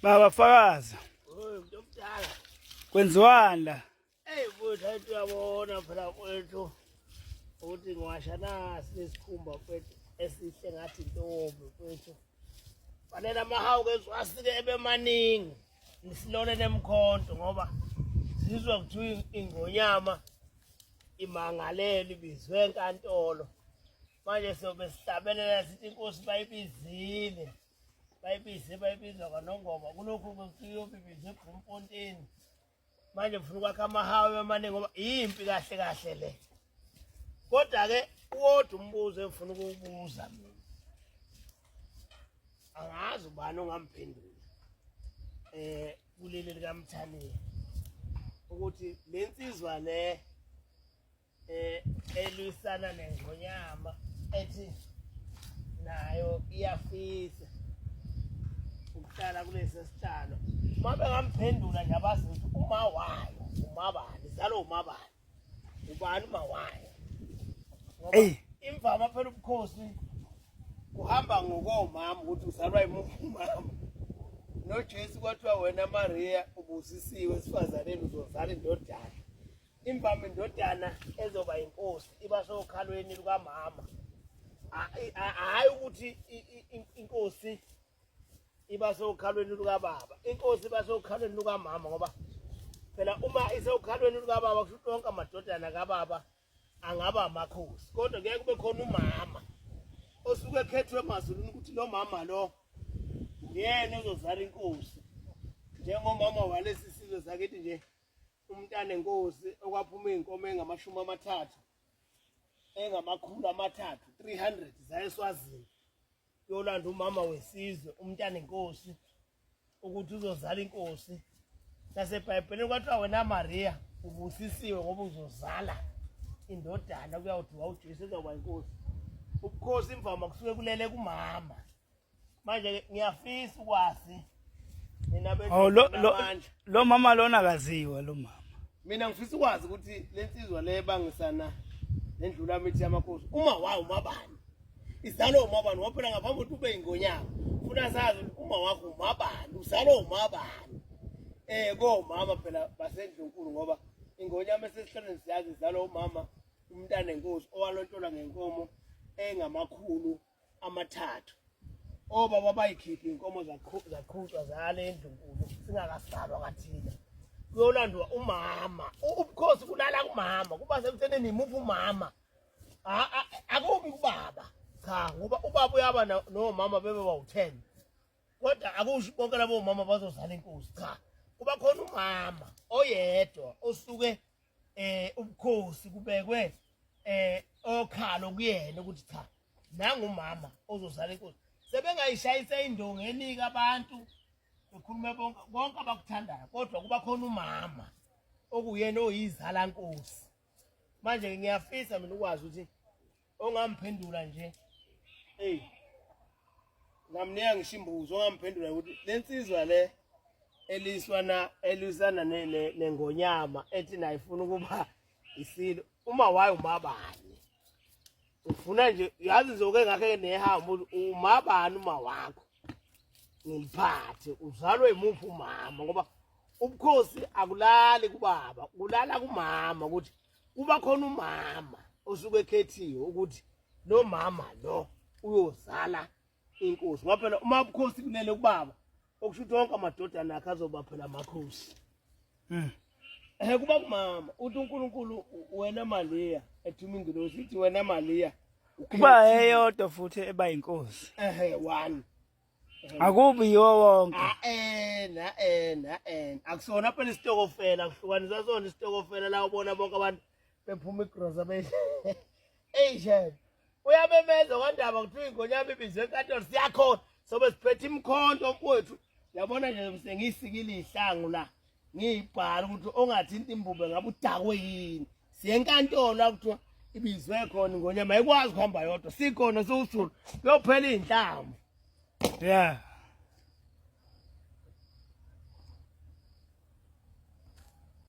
Baba Fakaza. Ngiyomdala. Kwenziwani la? Mfowethu ayinto uyabona phela kwethu ukuthi ngiwasha nasi lesikhumba kwethu esihle ngathi intombi kwethu. Fanele amahawu kezwasike ebemaningi. Nisilole nemkhonto ngoba sizwa kuthiwa ingonyama imangalela ibizwe enkantolo. Manje sobe sihlabelela sithi inkosi bayibizile. Bayibizwa kanongoma kulokhu kuyobibizwe eGrumponteni. Manje ufuna ukwakha amahawu amaningi ngoba impi kahle le. Kodwa ke uwodwa umbuzo engifuna ukuwubuza mina. Angazi ubani ongamphendula. Kuleli likaMthaniya. Ukuthi lensizwa le elwisana nengonyama ethi nayo iyafisa ukuhlala kulesi sitshalo. Mabe ngamphendula nje abazi ukuthi uma wayo umabani zalo umabani ubani uma wayo ngoba imvama phela ubukhosi kuhamba ngokomama ukuthi uzalwa yimuphi umama. NoJesu kwathiwa wena Maria ubusisiwe esifazaneni uzozala indodana. Imvama indodana ezoba inkosi iba sokhalweni lukamama. Hayi ukuthi inkosi iba sokhalweni lukababa. Inkosi iba sokhalweni lukamama ngoba phela uma isokhalweni lukababa kusho konke amadodana kababa angaba amakhosi. Kodwa ngeke kube khona umama osuke ekhethwe emazulwini ukuthi lo mama lo yena uzozala inkosi. Njengomama walesi sizwe sakithi nje umntana enkosi okwaphuma inkomo engama30 engama300 zayeswazini. Yolanda umama wesizwe umntana enkosi ukuthi uzozala inkosi. NaseBhayibhelini kwathiwa wena Maria ubusisiwe ngoba uzozala indodana kuyawuthi uJesu ezoba inkosi. Ubukhosi imvama kusuke kulele kumama. Manje ngiyafisa ukwazi nina lo mama lona akaziwa lo mama. Mina ngifisa ukwazi ukuthi lensizwa le bangisana nendlula mithi yamakhosi uma wayo umabani. Izalo umabani waphela ngaphambi ukuthi ube ingonyama. Ufuna sazi uma wakho umabani uzalo umabani. Komama phela basendlunkulu ngoba ingonyama esesihlalweni siyazi izalo umama umntana enkosi owalontola ngenkomo engama300. Obaba bayikhipha inkomo zaqhutshwa zale endlunkulu singakasalwa kathina. Kuyolandwa umama. Ubukhosi kulala kumama. Kuba semthenini imuphi umama? Akubi kubaba. Cha, ngoba ubaba uyaba nomama bebe bawu10. Kodwa akusho bonke labo mama bazozala inkosi. Cha. Kuba khona umama oyedwa osuke ubukhosi kubekwe okhalo kuyena ukuthi cha nanga umama ozozala inkosi. Sebengayishayisa indonga enika abantu bekhuluma bonke abakuthandayo kodwa kuba khona umama okuyena oyizala nkosi. Manje ngiyafisa mina ukwazi ukuthi ongamphendula nje ngamniya ngishimbuzo ongamphendula ukuthi lensizwa le elisana nengonyama ethi nayo ifuna ukuba isilo uma wayo umabani. Ufuna nje yazi nzoke ngakhe nehamba umabani uma wakho ngiliphathe uzalwe imuphi umama ngoba ubukhosi akulali kubaba kulala kumama ukuthi kuba khona umama osuke ekhethiwe ukuthi lo mama lo uyozala inkosi. Ngoba phela uma ubukhosi kulele kubaba okusho ukuthi wonke amadodana akhe azoba phela amakhosi. Kuba kumama uthi uNkulunkulu wena Maria ethuma ingilosi ithi wena Maria kuba eyodwa futhi eba inkosi. One Akubi yiwo wonke. Akusona phela isitokofela kuhlukanisa sona isitokofela la ubona bonke abantu bephuma igroza je uyabemeza kwandaba kuthiwa ingonyama ibizwe enkantolo siyakhona sobe siphethe imkhonto mfowethu. Yabona nje sengiyisikile ihlangu la ngiyibhala ukuthi ongathinta imbube ngabe udakwe yini. Siye enkantolo la kuthiwa ibizwe khona ingonyama ayikwazi ukuhamba yodwa sikhona sowusulu kuyophela inhlamvu. Yeah.